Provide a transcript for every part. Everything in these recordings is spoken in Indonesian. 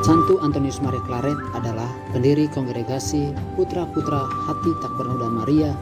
Santo Antonius Maria Claret adalah pendiri kongregasi putra-putra hati tak bernoda Maria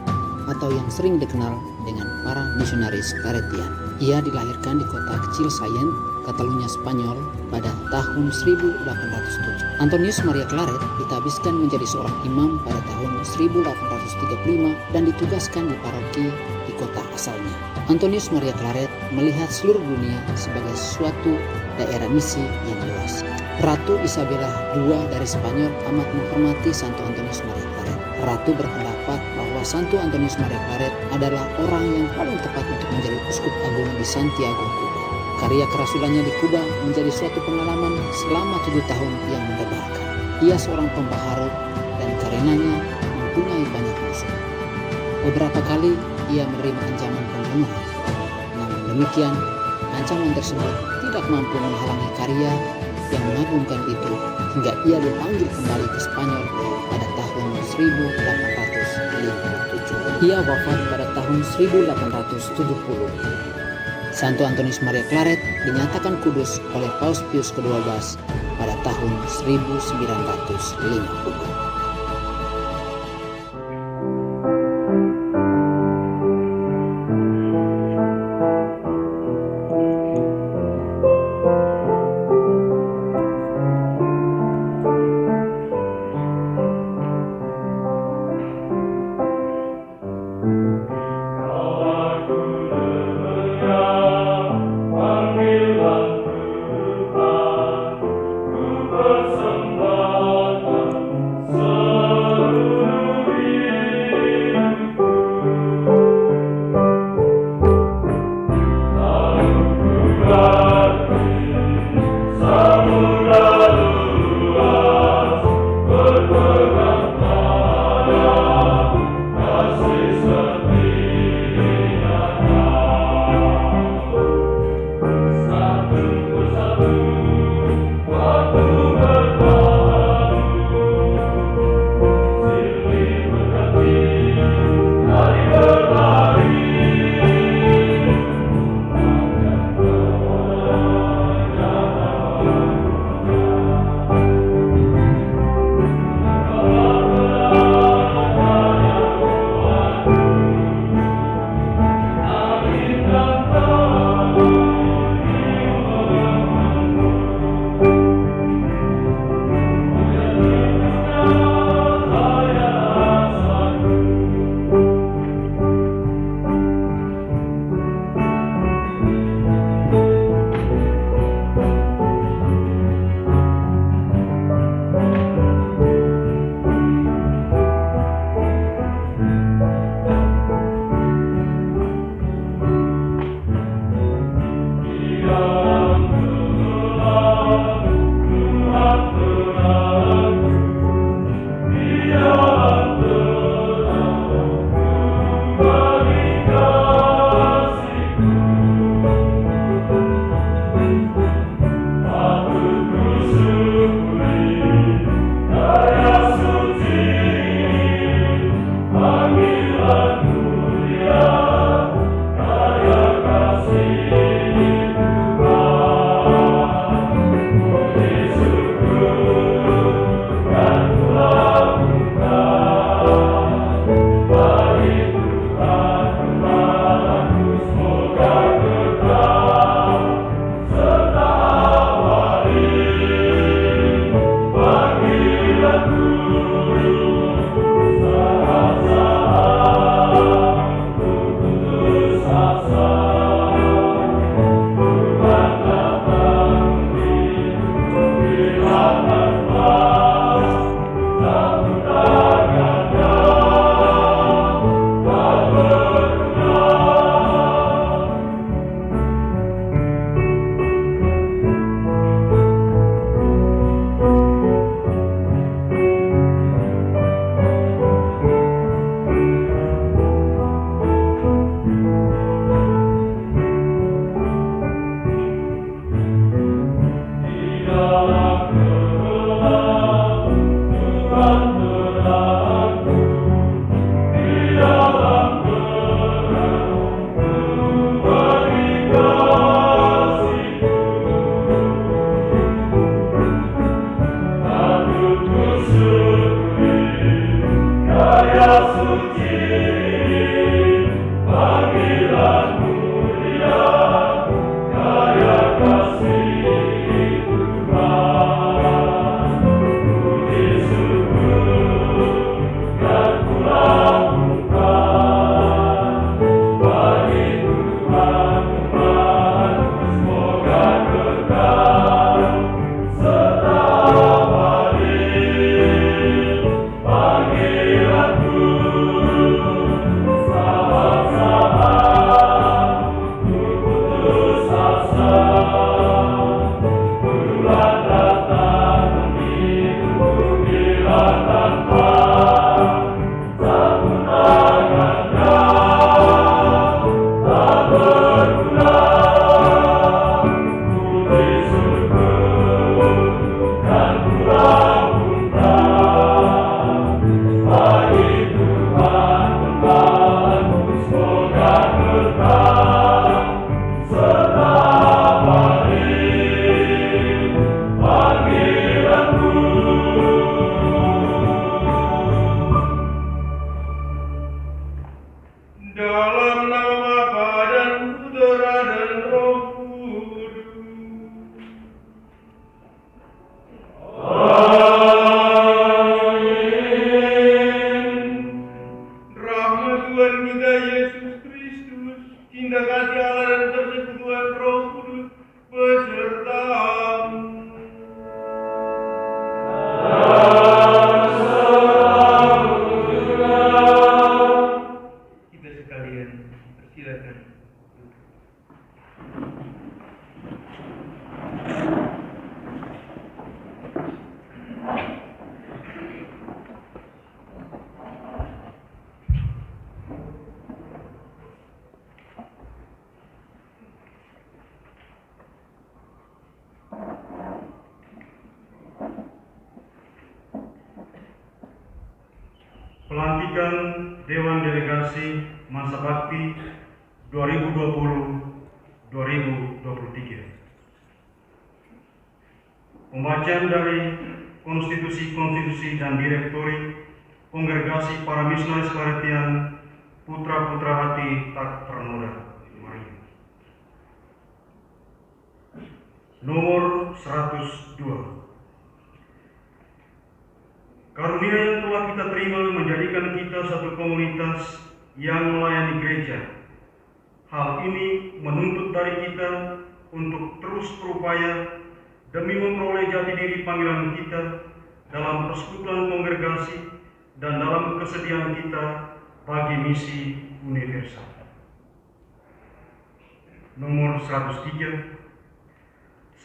atau yang sering dikenal dengan para misionaris Claretian. Ia dilahirkan di kota kecil Sayen, Catalunya, Spanyol pada tahun 1807. Antonius Maria Claret ditabiskan menjadi seorang imam pada tahun 1835 dan ditugaskan di paroki di kota asalnya. Antonius Maria Claret melihat seluruh dunia sebagai suatu daerah misi yang luas. Ratu Isabella II dari Spanyol amat menghormati Santo Antonius Maria Claret. Ratu berpendapat bahwa Santo Antonius Maria Claret adalah orang yang paling tepat untuk menjadi uskup agung di Santiago, Kuba. Karya kerasulannya di Kuba menjadi suatu pengalaman selama 7 tahun yang mendebarkan. Ia seorang pembaharu dan karenanya mempunyai banyak musuh. Beberapa kali ia menerima ancaman pembunuhan. Namun demikian, ancaman tersebut tidak mampu menghalangi karya yang mengagumkan itu hingga ia dipanggil kembali ke Spanyol pada tahun 1857. Ia wafat pada tahun 1870. Santo Antonius Maria Claret dinyatakan kudus oleh Paus Pius ke-12 pada tahun 1950. kasih Allah dan persekutuan Roh Kudus besertamu. Kita sekalian persilakan. Pelantikan Dewan Delegasi Masa Bakti 2020-2023. Pembacaan dari konstitusi dan direktori Kongregasi Para Misionaris Claretian Putra-Putra Hati Tak Ternoda Maria. Nomor 102. Karunia yang telah kita terima menjadikan kita satu komunitas yang melayani gereja. Hal ini menuntut dari kita untuk terus berupaya demi memperoleh jati diri panggilan kita dalam persekutuan kongregasi dan dalam kesediaan kita bagi misi universal. Nomor 103.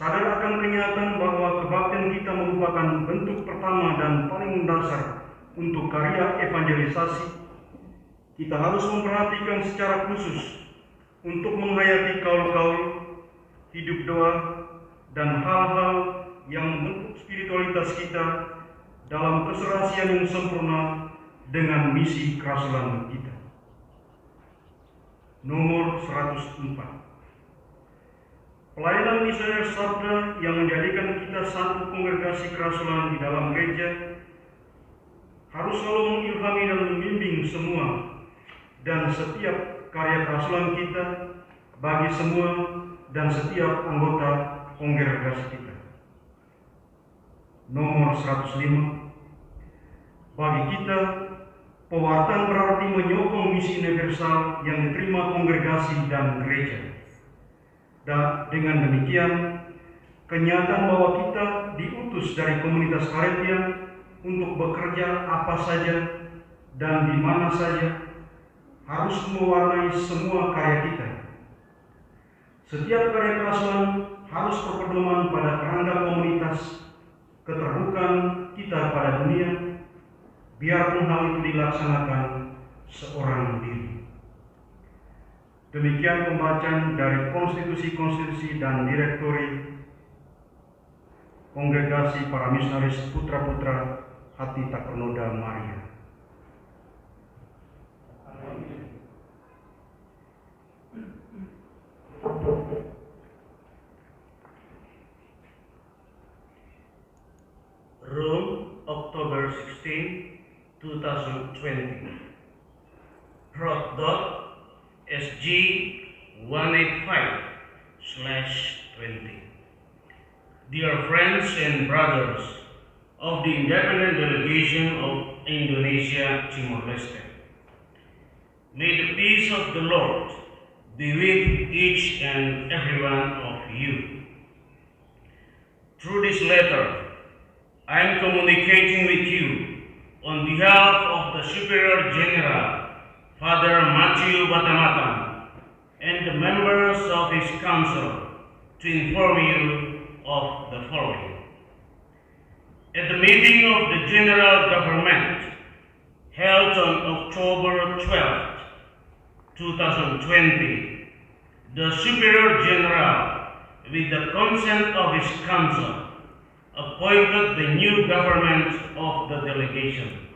Sadar akan kenyataan bahwa kebaktian kita merupakan bentuk pertama dan paling mendasar untuk karya evangelisasi. Kita harus memperhatikan secara khusus untuk menghayati kaul-kaul, hidup doa, dan hal-hal yang membentuk spiritualitas kita dalam keserasian yang sempurna dengan misi kerasulan kita. Nomor 104. Pelayanan misioner sabda yang menjadikan kita satu kongregasi kerasulan di dalam gereja harus selalu mengilhami dan membimbing semua dan setiap karya kerasulan kita bagi semua dan setiap anggota kongregasi kita. Nomor 105. Bagi kita, pewartaan berarti menyokong misi universal yang diterima kongregasi dan gereja. Dan dengan demikian, kenyataan bahwa kita diutus dari komunitas Claretian untuk bekerja apa saja dan di mana saja harus mewarnai semua karya kita. Setiap karya kerasulan harus berpedoman pada kerangka komunitas, keterbukaan kita pada dunia, biarpun hal itu dilaksanakan seorang diri. Demikian pembacaan dari konstitusi dan direktori Kongregasi Para Misionaris Putra-Putra Hati Tak Ternoda Maria. Rome, October 16, 2020. Prod. SG 185/20. Dear friends and brothers of the Independent Delegation of Indonesia-Timor Leste, may the peace of the Lord be with each and every one of you. Through this letter, I am communicating with you on behalf of the Superior General Father Matthew Batamatan and the members of his council to inform you of the following. At the meeting of the General Government held on October 12, 2020, the Superior General, with the consent of his council, appointed the new government of the delegation.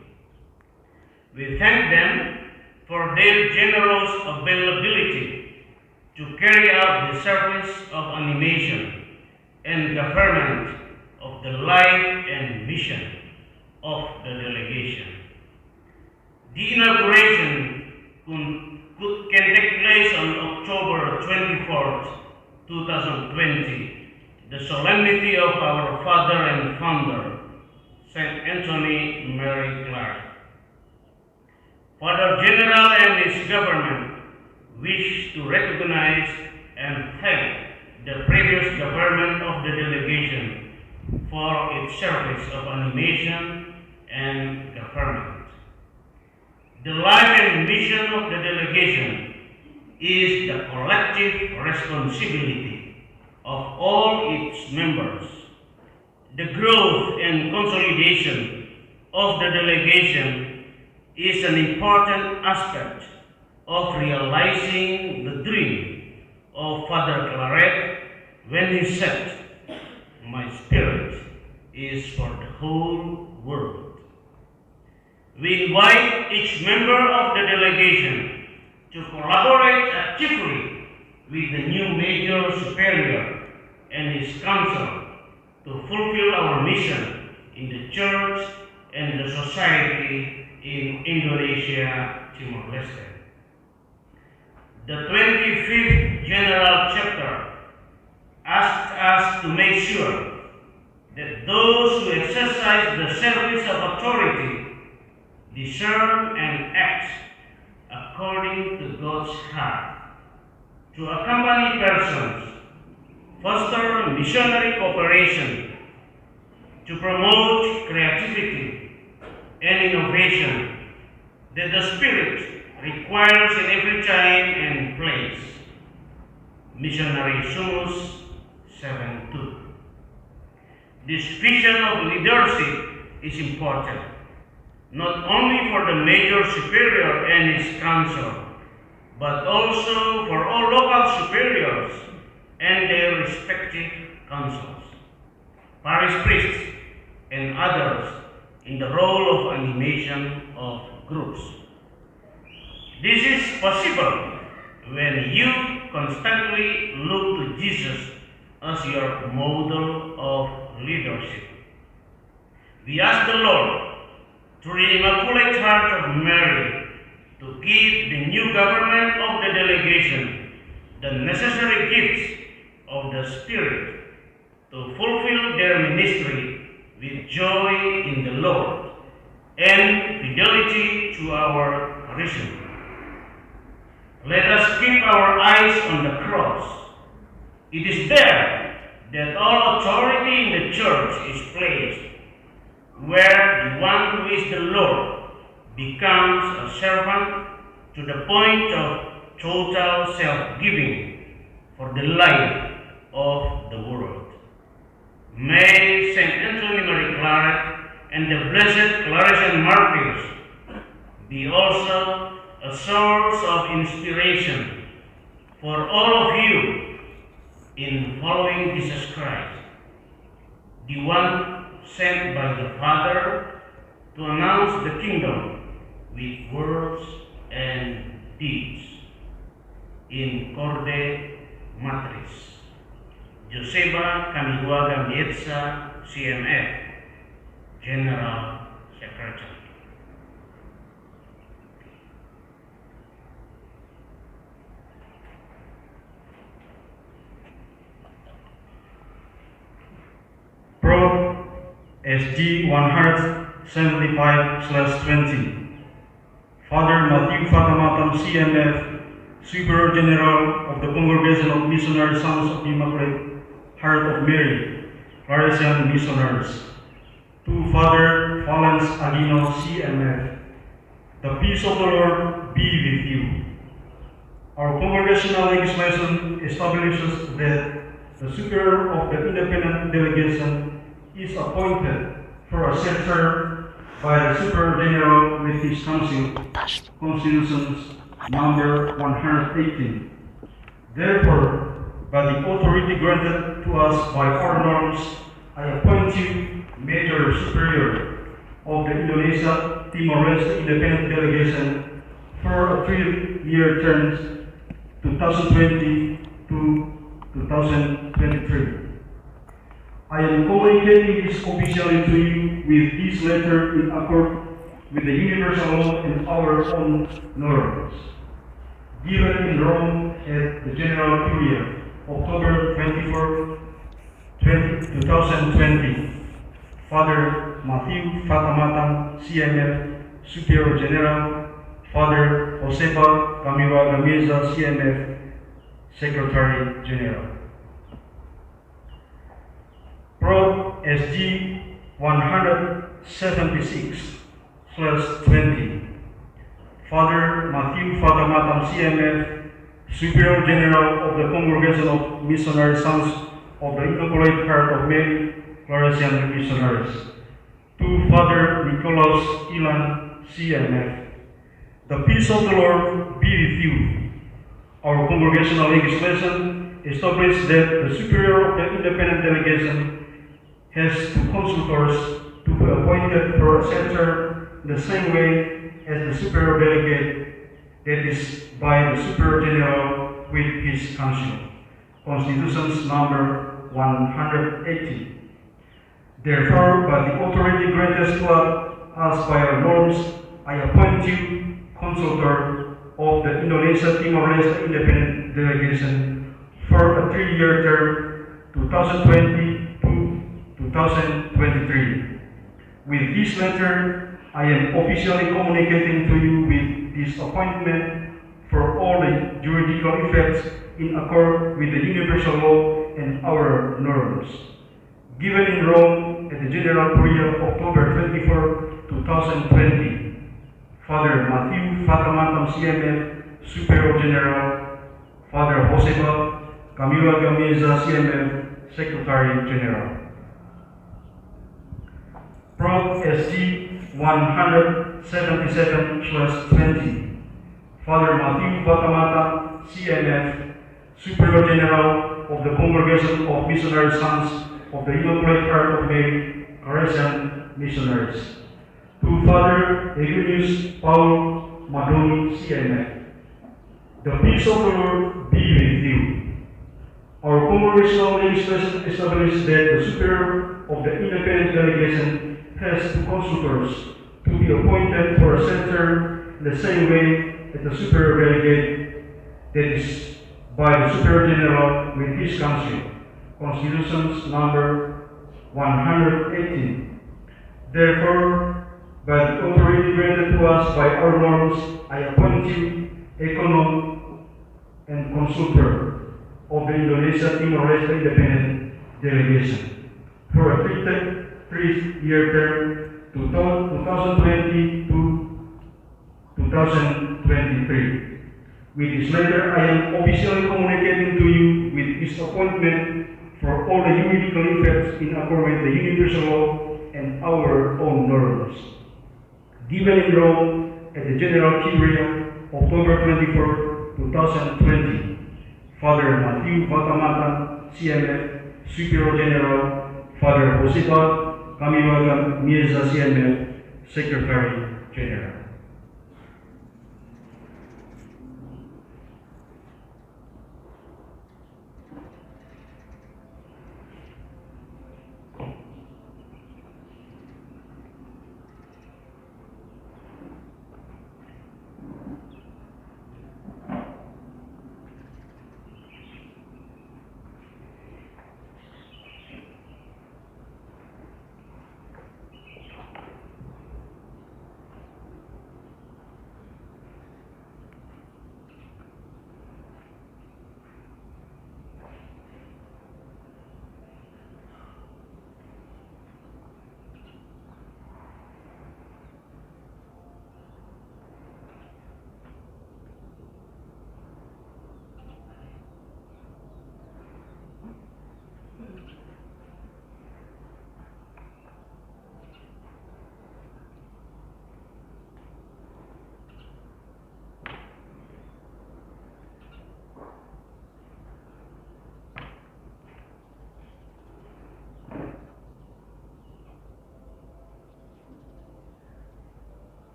We thank them for their generous availability to carry out the service of animation and government of the life and mission of the delegation. The inauguration can take place on October 24th, 2020, the solemnity of our Father and Founder, Saint Anthony Mary Claret. Father General and his government wish to recognize and thank the previous government of the delegation for its service of animation and government. The life and mission of the delegation is the collective responsibility of all its members. The growth and consolidation of the delegation is an important aspect of realizing the dream of Father Claret when he said, "My spirit is for the whole world." We invite each member of the delegation to collaborate actively with the new Major Superior and his council to fulfill our mission in the Church and the society in Indonesia-Timor Leste. The 25th General Chapter asked us to make sure that those who exercise the service of authority discern and act according to God's heart, to accompany persons, foster missionary cooperation, to promote creativity and innovation that the Spirit requires in every time and place. Missionary Summus 7:2. This vision of leadership is important, not only for the Major Superior and his council, but also for all local superiors and their respective councils, parish priests, and others in the role of animation of groups. This is possible when you constantly look to Jesus as your model of leadership. We ask the Lord through the Immaculate Heart of Mary to give the new government of the delegation the necessary gifts of the Spirit to fulfill their ministry with joy in the Lord and fidelity to our parishioners. Let us keep our eyes on the cross. It is there that all authority in the Church is placed, where the one who is the Lord becomes a servant to the point of total self-giving for the life of the world. May Saint Anthony Marie Claret and the blessed Claretian martyrs be also a source of inspiration for all of you in following Jesus Christ, the one sent by the Father to announce the kingdom with words and deeds. In Corde Matris, Joseba Kamihuaga Mietza, CMF, General Secretary. Pro SG 175/20. Father Matthew Fatamatam, CMF, Superior General of the Congregation of Missionary Sons of the Immaculate Heart of Mary, Claretian Missionaries. To Father Valens Aguino, CMF, the peace of the Lord be with you. Our congregational legislation establishes that the Superior of the Independent Delegation is appointed for a set term by the Superior General with his Council, Constitutions number 118. Therefore, by the authority granted to us by our norms, I appoint you Major Superior of the Indonesia-Timor Leste Independent Delegation for a 3-year term, 2020 to 2023. I am communicating this officially to you with this letter in accord with the universal law and our own norms. Given in Rome at the General Curia, October 24, 2020, Father Matthew Fatamatam, CMF, Superior General, Father Josefa Camila Gamiza, CMF, Secretary General. Prod SG 176/20. Father Matthew Fatamatam, CMF, Superior General of the Congregation of Missionary Sons of the Immaculate Heart of Mary, Claretian Missionaries. To Father Nicholas Ilan, CMF. The peace of the Lord be with you. Our congregational legislation establishes that the superior of the independent delegation has two consultors to be appointed for a center in the same way as the superior delegate, that is, by the superior general with his council. Constitutions number 180. Therefore, by the authority granted to us by our norms, I appoint you consultor of the Indonesia-Timor Leste Independent Delegation for a 3-year term, 2020 to 2023. With this letter, I am officially communicating to you with this appointment for all the juridical effects in accord with the universal law and our norms. Given in Rome at the General Curia, October 24, 2020, Father Matthew Fatamatam, CMF, Superior General, Father Josefa Camila Gamiza, CMF, Secretary General. Prod SG 177/20. Father Matthew Fatamatam, CMF, Superior General of the Congregation of Missionary Sons of the Immaculate Heart of Mary, Claretian Missionaries. To Father Eugenius Paul Madoni, CMF. The peace of the Lord be with you. Our congregational legislation establishes that the superior of the independent delegation has two consultors to be appointed for a center in the same way as the superior delegate, that is, by the superior general with his council. Constitutions number 118. Therefore, by the authority granted to us by our norms, I appoint you econom and consultor of the Indonesia-Timor Leste Independent Delegation for a 3-year term, 2020 to 2023. With this letter, I am officially communicating to you with this appointment for all the juridical effects in accord with the universal law and our own norms. Given in Rome at the General Curia, October 24, 2020, Father Matthew Fatamatam, CMF, Superior General, Father Josefa Camila Gamiza, CMF, Secretary General.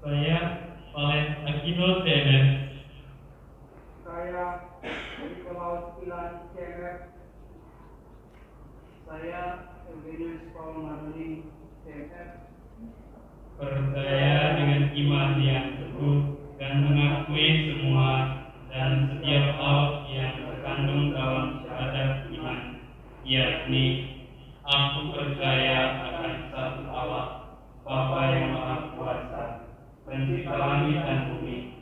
Saya Palet Akido CMF. Saya Nicholas Ilan, CMF. Saya Eugenius Paul Madoni, CMF. Percaya dengan iman yang teguh dan mengakui semua dan setiap hal yang terkandung dalam syahadat iman, yakni Aku percaya akan satu Allah, Bapa yang Maha Kuasa, Pencipta langit dan bumi,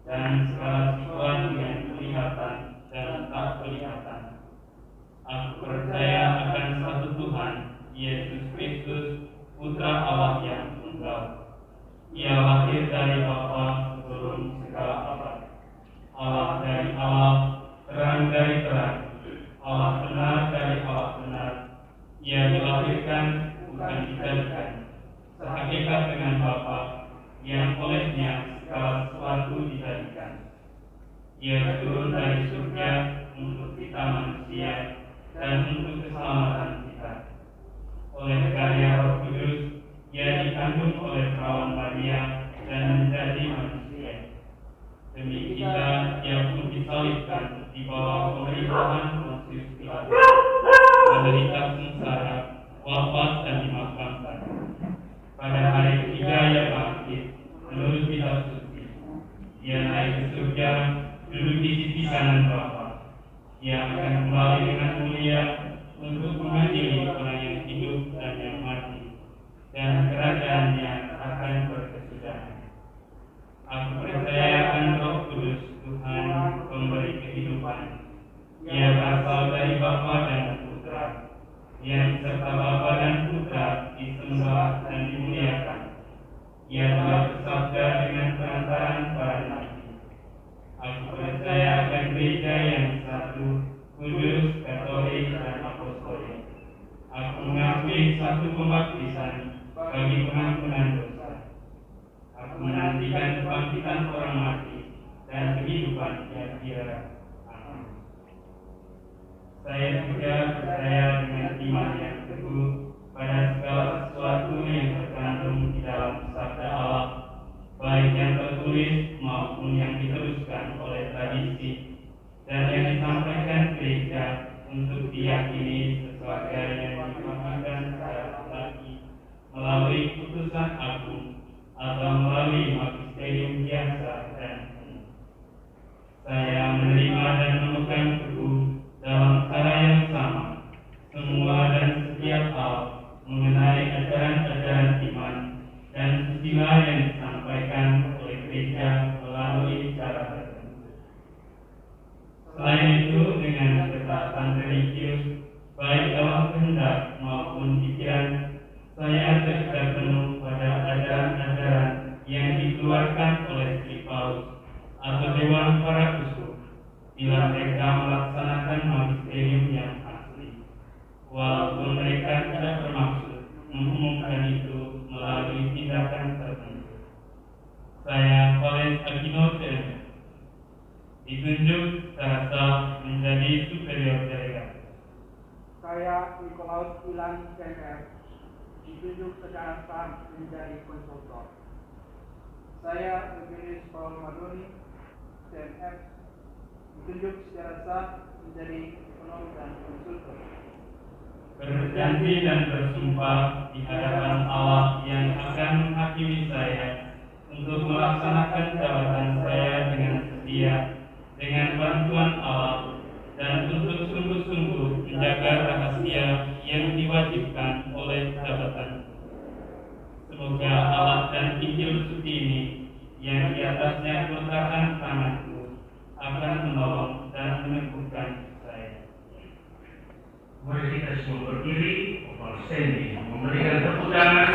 dan segala sesuatu yang kelihatan dan tak kelihatan. Aku percaya akan satu Tuhan, Yesus Kristus, Putra Allah yang tunggal. Ia lahir dari Bapa sebelum segala abad. Allah dari Allah, terang dari terang, Allah benar dari Allah benar. Ia dilahirkan, bukan dijadikan, sehakikat dengan Bapa, yang olehnya segala sesuatu dijadikan. Ia turun dari surga untuk kita manusia dan untuk keselamatan kita. Oleh karya Roh Kudus, ia dikandung oleh perawan Maria dan menjadi manusia. Demi kita, ia pun disalibkan di bawah pemerintahan Pontius Pilatus, menderita sengsara, wafat dan dimakamkan. Pada hari ketiga ia bangkit, menurut kitab suci. Ia naik ke surga, duduk di sisi kanan Bapa. Ia akan kembali dengan mulia untuk mengadili orang yang hidup dan yang mati, dan kerajaannya akan berkesudahan. Aku percaya akan Roh Kudus, Tuhan pemberi kehidupan. Ia berasal dari Bapa dan Putra, yang serta Bapa dan Putra disembah dan dimuliakan. Ia telah bersabda dengan perantaraan para nabi. Aku percaya akan gereja yang satu, kudus, katolik, dan apostolik. Aku mengakui satu pembaptisan bagi pengampunan dosa. Aku menantikan kebangkitan orang mati dan kehidupan yang tiada. Amin. Saya juga percaya dengan iman yang teguh pada segala sesuatu yang terkandung di dalam sabda Allah, baik yang tertulis maupun yang diteruskan oleh tradisi, dan yang disampaikan gereja untuk diyakini sebagai yang dipahamkan secara lagi melalui putusan agung atau melalui magisterium biasa dan umum. Saya menerima dan memegang teguh dalam cara yang sama semua dan setiap hal mengenai ajaran-ajaran iman dan susila yang disampaikan oleh gereja melalui cara tertentu. Selain itu, dengan ketaatan religius, baik dalam kehendak maupun pikiran, saya terikat penuh pada ajaran-ajaran yang dikeluarkan oleh Sri Paus atau Dewan para Uskup bila mereka melaksanakan magisterium yang asli, walaupun mereka tidak bermaksud mengumumkan itu melalui tindakan tertentu. Saya, Claret ditunjuk secara sah menjadi superior delegasi. Saya, Nikolaus Ilan CMF, ditunjuk secara sah menjadi konsultor. Saya, Eugenius Paul Madoni, CMF, ditunjuk secara sah menjadi ekonom dan konsultor. Berjanji dan bersumpah di hadapan Allah yang akan menghakimi saya untuk melaksanakan jabatan saya dengan setia, dengan bantuan Allah, dan untuk sungguh-sungguh menjaga rahasia yang diwajibkan oleh jabatan. Semoga Allah dan Injil suci ini yang di atasnya meletakkan tanganku akan menolong dan meneguhkan saya. Mari kita semua berdiri, memberikan tepuk tangan